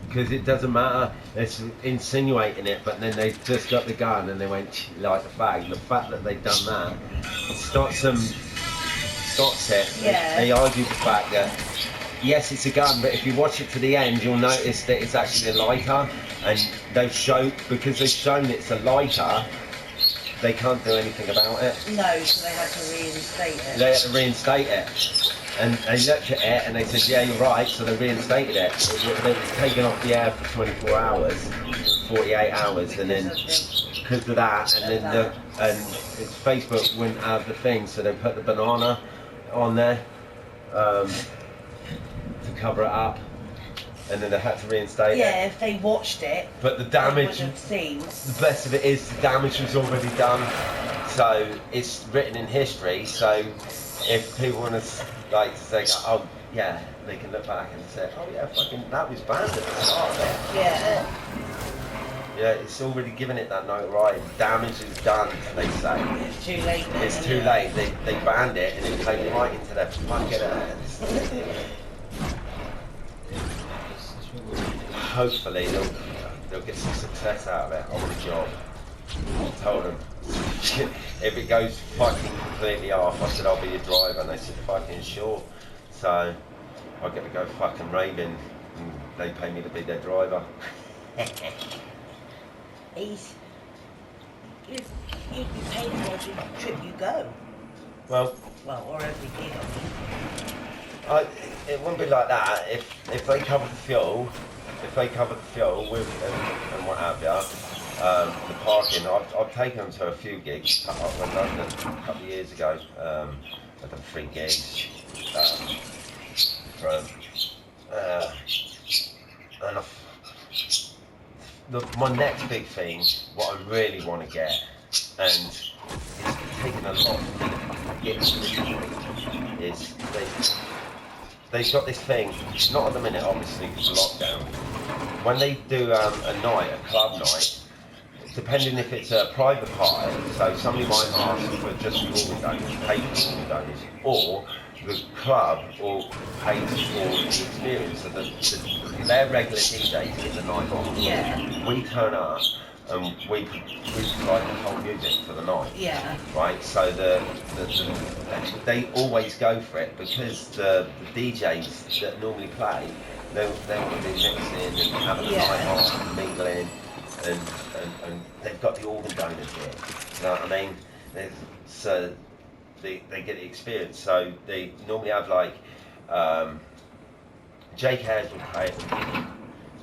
because it doesn't matter. It's insinuating it, but then they just got the gun and they went like the fag. The fact that they've done that stops it. Yeah. They argue the fact that yes, it's a gun, but if you watch it to the end, you'll notice that it's actually a lighter, and because they've shown it's a lighter, they can't do anything about it. No, so they had to reinstate it. They had to reinstate it. And they looked at it and they said, yeah, you're right, so they reinstated it. It was taken off the air for 24 hours, 48 hours, and then because of that, and then Facebook wouldn't have the thing, so they put the banana on there to cover it up, and then they had to reinstate it. Yeah, if they watched it, but the damage, they would have seen. the best of it is the damage was already done, so it's written in history. So if people want to say, oh yeah, they can look back and say, oh yeah, fucking that was banned at the start there. Yeah. Yeah, it's already given it that notoriety. Damage is done, they say. It's too late. It's too late. They banned it and it played right into their fucking hands. Hopefully they'll get some success out of it. I want a job. I told them if it goes fucking completely off, I said I'll be your driver, and they said fucking sure. So I get to go fucking raving, and they pay me to be their driver. You'd be paid for every trip you go. Well, or every gig. it wouldn't be like that if they covered the fuel. If they covered the fuel with and what have you, the parking. I've taken them to a few gigs. I've done London a couple of years ago. I've done 3 gigs my next big thing, what I really want to get, and it's taken a lot for me to fucking get to this point, is they've got this thing, not at the minute obviously because of lockdown, when they do a club night, depending if it's a private party, so somebody might ask for just the organ donors, pay for the organ donors, or the club or pays for the experience of their regular DJs in the night on. Yeah. We turn up and we provide the whole music for the night. Yeah. Right, so they always go for it because the DJs that normally play, they want to do mixing and having a night on and mingling, and they've got the organ donors here. You know what I mean? So they get the experience. So they normally have like Jake Ayres will play at the beginning,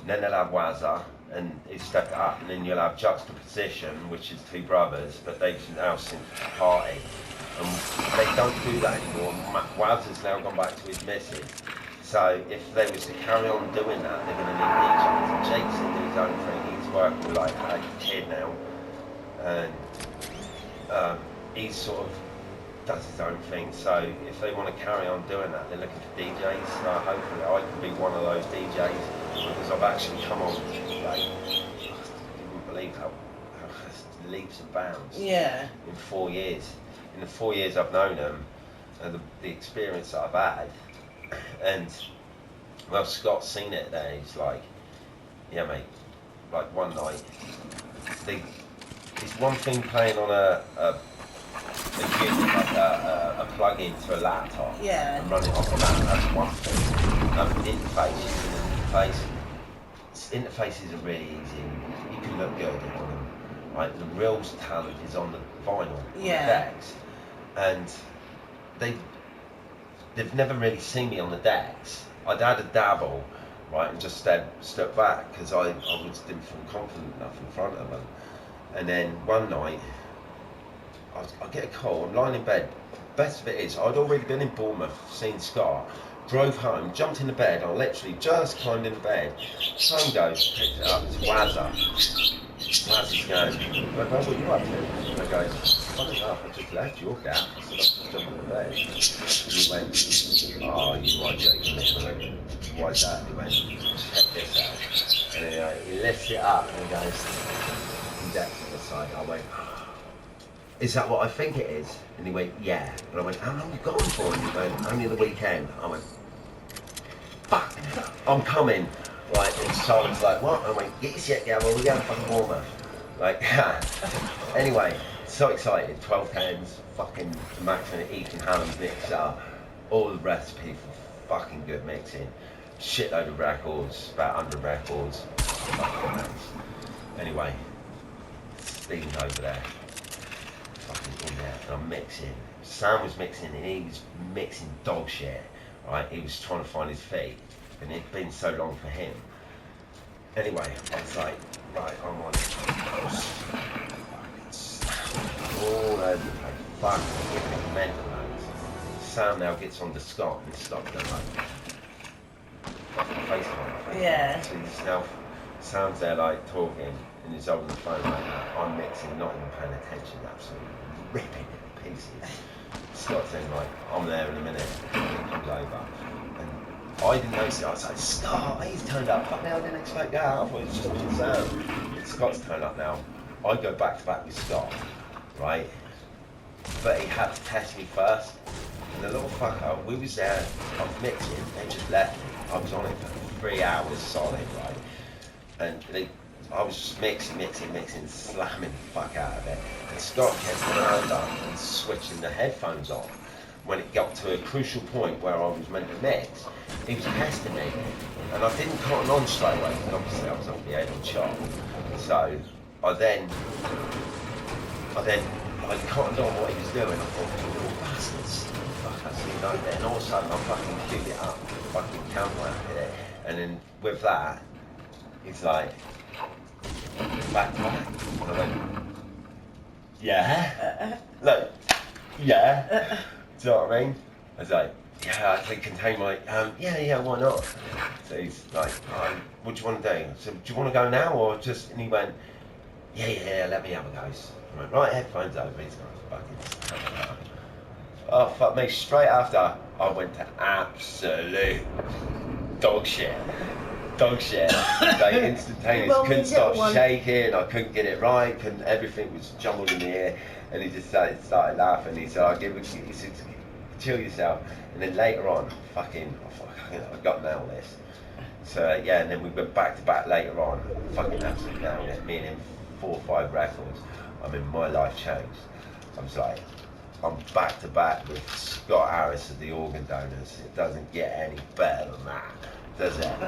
and then they'll have Wazza, and he'll step it up, and then you'll have Juxtaposition, which is 2 brothers, but they've now since party, and they don't do that anymore. Wazza's now gone back to his missus. So if they was to carry on doing that, they're going to need DJs. And Jake's in his own thing. He's working with like a kid now, and he's sort of does his own thing. So if they want to carry on doing that, they're looking for DJs. So hopefully I can be one of those DJs, because I've actually come on like, you wouldn't believe how leaps and bounds. Yeah. In 4 years. In the 4 years I've known them, and the experience that I've had, and well, Scott's seen it there. He's like, yeah, mate. Like one night, it's one thing playing on a plug-in to a laptop, yeah, and running off of that. That's one thing. Interfaces are really easy. You can look good on them. Like the real talent is on the vinyl, the decks, and they've never really seen me on the decks. I'd had a dabble, right, and just stepped back because I didn't feel confident enough in front of them. And then one night, I get a call, I'm lying in bed. Best of it is, I'd already been in Bournemouth, seen Scar, drove home, jumped in the bed, I literally just climbed in the bed. Phone goes, picked it up, it's Wazza. Wazza's going, what are you up to? And I go, funny enough, I just left your gap. I said, I just jumped in the bed. And he went, oh, you are joking me. I went, why is that? He went, check this out. And he lifts it up and he goes, decks on the side. I went, is that what I think it is? And he went, yeah. And I went, how long are you gone for? And he went, only the weekend. I went, fuck, I'm coming. Like, and Simon's like, what? I'm like, get your shit, Gavel, we're going to fucking Bournemouth. Like, anyway, so excited, 12 cans, fucking Max and Ethan Hammond mixer, all the recipes for fucking good mixing, shitload of records, about 100 records, fucking nuts. Anyway, Stephen's over there, fucking in there, and I'm mixing. Sam was mixing, and he was mixing dog shit, right? He was trying to find his feet, and it'd been so long for him. Anyway, I was like, right, I'm on all over the place, fucking giving it mental notes. Sam now gets on to Scott, and Scott's going like, fucking FaceTime. Yeah. So he's now, Sam's there like talking, and he's over the phone like that. I'm mixing, not even paying attention, absolutely ripping it to pieces. Scott's then like, I'm there in a minute, and he comes over. I didn't notice it. I was like, Scott, he's turned up. Fuck me, I didn't expect that. I thought it was just me and Sam. Scott's turned up now. I go back to back with Scott, right? But he had to test me first. And the little fucker, we was there, I was mixing, they just left me. I was on it for 3 hours solid, right? And I was just mixing, slamming the fuck out of it. And Scott kept coming over and switching the headphones on. When it got to a crucial point where I was meant to mix, he was testing me, and I didn't cotton on straight away, because obviously I was off the head on chop. So I then cottoned on what he was doing. I thought, you little bastards, fuck, I see you know that. And all of a sudden I fucking queued it up, fucking counteracted it, and then with that, he's like, back to back. And I went, yeah? Look, yeah? Do you know what I mean? I was like, yeah, I can contain my, yeah, why not? So he's like, what do you want to do? So do you want to go now or just, and he went, yeah, let me have a go. So I went, right, headphones over, he's going to fucking, oh fuck me, straight after, I went to absolute dog shit. Like instantaneous, Well, couldn't stop one. shaking, I couldn't get it right, everything was jumbled in the air, and he just started laughing. He said, he said, chill yourself. And then later on, I got nailed this. So yeah, and then we went back to back later on, fucking absolutely nailed it. Me and him, 4 or 5 records. I mean, my life changed. I was like, I'm back to back with Scott Harris of the Organ Donors. It doesn't get any better than that, does it?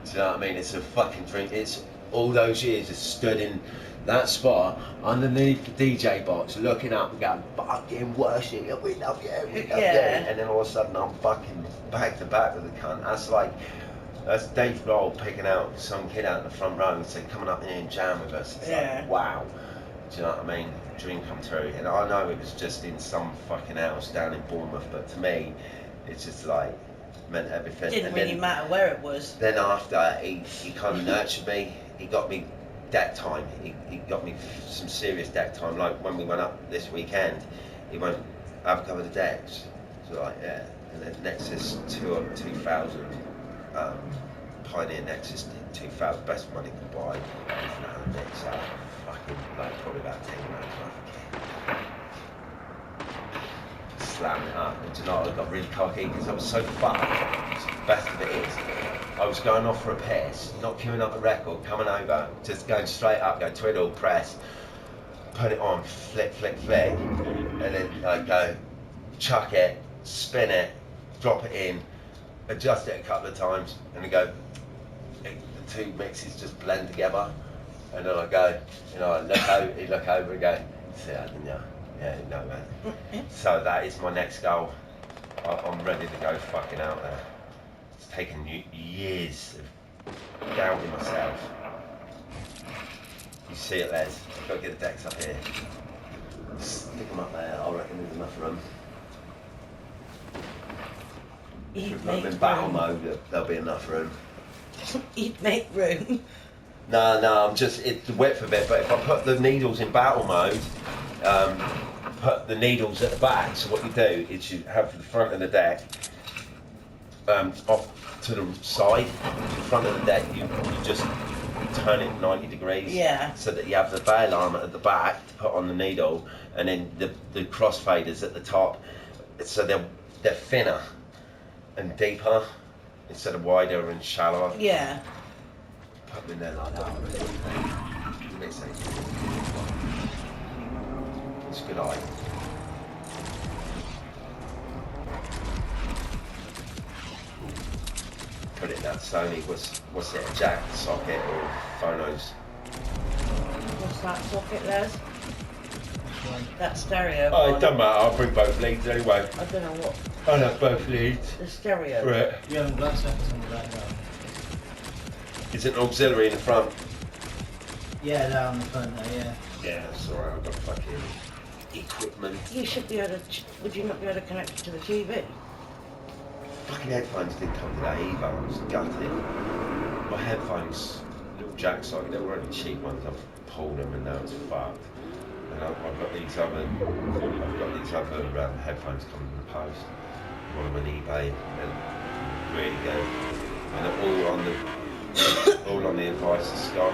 Do you know what I mean? It's a fucking dream. It's all those years I stood in that spot underneath the DJ box, looking up and going, fucking worship you, we love you, we love you. And then all of a sudden I'm fucking back to back with the cunt. That's Dave Grohl picking out some kid out in the front row and saying, coming up in here and jam with us. It's like, wow. Do you know what I mean? Dream come true. And I know it was just in some fucking house down in Bournemouth, but to me, it's just like, meant everything. Didn't really matter where it was. Then after, he kind of nurtured me. He got me deck time. He got me some serious deck time. Like when we went up this weekend, he went, have a couple of decks. So like, yeah. And then Nexus 2000, Pioneer Nexus 2000, best money to buy. And mix out, fucking like probably about 10 grand worth. Slam it up. And do you know, I got really cocky because I was so fucked. The best of it is, I was going off for a piss, not queuing up the record, coming over, just going straight up, go twiddle, press, put it on, flick, and then like go, chuck it, spin it, drop it in, adjust it a couple of times, and then go, the two mixes just blend together, and then I go, you know, I look over and go, see that, didn't you? Yeah, no man. So that is my next goal. I'm ready to go fucking out there. It's taken years of doubting myself. You see it, Les. I've got to get the decks up here. Stick them up there. I reckon there's enough room. If I'm in battle mode, there'll be enough room. You'd make room. No, I'm just, it's the width of it, but if I put the needles in battle mode, put the needles at the back, so what you do is you have the front of the deck off to the side, the front of the deck, you just turn it 90 degrees, so that you have the bail arm at the back to put on the needle, and then the crossfaders at the top, so they're thinner and deeper instead of wider and shallower. Yeah. put them in there like that. Give me a second. It's a good eye. Put it in that Sony. What's it? A jack socket or phonos? What's that socket, Les? That stereo. Oh, one. it doesn't matter. I'll bring both leads anyway. I don't know what. I'll have both leads. The stereo. For it. You haven't got seconds on the back now. Is it an auxiliary in the front? Yeah, they're on the front there, yeah. Yeah, that's alright. I've got fucking equipment. You should be able to. Would you not be able to connect it to the TV? Fucking headphones didn't come to that either. I was gutted. My headphones, little jack socket, they were only cheap ones. I've pulled them and now it's fucked. And I've got these other headphones coming in the post. One of them on eBay and really good. And they're all on the advice of Scott.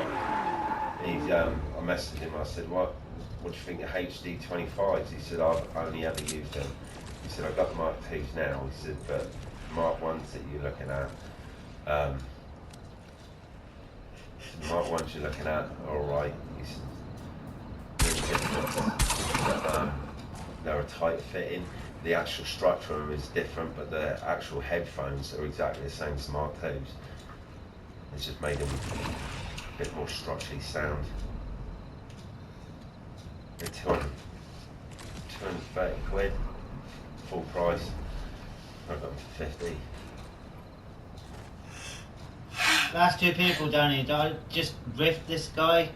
He's I messaged him. I said, what do you think of HD 25s? He said, I've only ever used them. He said, I've got the Mark 2s now. He said, but Mark 1s that you're looking at, the Mark 1s you're looking at are alright. He said, really different. They're a tight fitting. The actual structure of them is different, but the actual headphones are exactly the same as the Mark 2s. It's just made them a bit more structurally sound. They're 230 quid, full price. I got them for 50. Last two people, Danny, just riff this guy,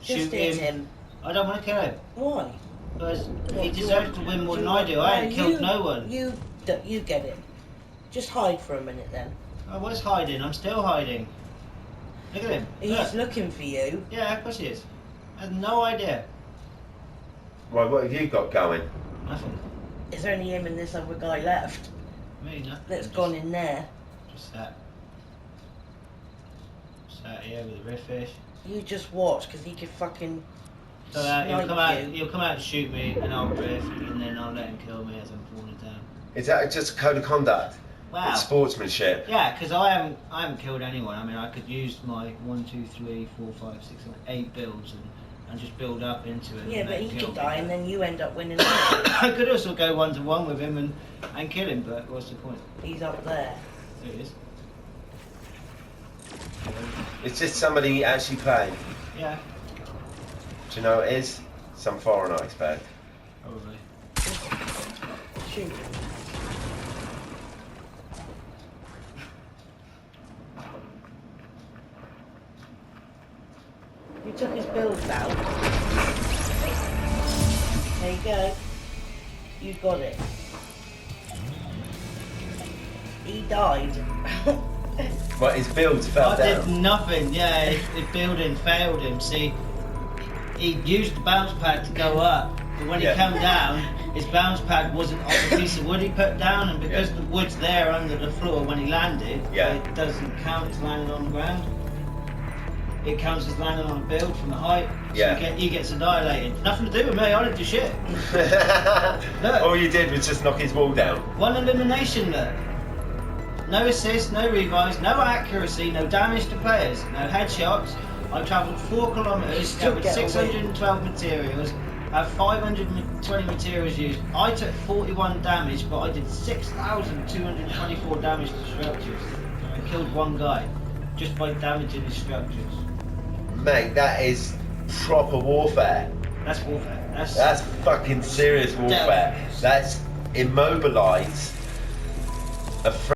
Just shoot hit him. him. I don't want to kill him. Why? Because he What, deserves to win more than I do. I ain't killed no one. You get it. Just hide for a minute then. I was hiding, I'm still hiding. Look at him. He's Look. looking for you. Yeah, of course he is. I had no idea. Right, what have you got going? Nothing. There's only him and this other guy left Me, nothing. that's Just- gone in there. Just sat here with the redfish. You just watch, because he could fucking So snipe he'll come out and shoot me, and I'll riff, and then I'll let him kill me as I'm falling down. Is that just a code of conduct? Wow. It's sportsmanship. Yeah, because I haven't killed anyone. I mean, I could use my 1, 2, 3, 4, 5, 6, 7, 8 builds and just build up into it. Yeah, and but then he kill could me. die and then you end up winning. I could also go 1-to-1 with him and kill him, but what's the point? He's up there. There he is. It's just somebody actually playing. Yeah, Do you know what it is? Some foreigner, I expect. probably. Shoot. You took his builds out. There you go. You got it. He died. Right, his builds fell I down. did nothing. Yeah, the building failed him. See, he used the bounce pad to go up, but when Yeah. he came down, his bounce pad wasn't on the piece of wood he put down, and because Yeah. the wood's there under the floor when he landed, Yeah. it doesn't count as landing on the ground. It counts as landing on a build from the height. So Yeah. he gets annihilated. Nothing to do with me. I didn't do shit. Look. All you did was just knock his wall down. One elimination, look. No assists, no revives, no accuracy, no damage to players, no headshots. I travelled 4 kilometres, Still covered get away. 612 materials, have 520 materials used. I took 41 damage, but I did 6,224 damage to structures. I killed one guy just by damaging his structures. Mate, that is proper warfare. That's warfare. That's fucking serious warfare. That's immobilised a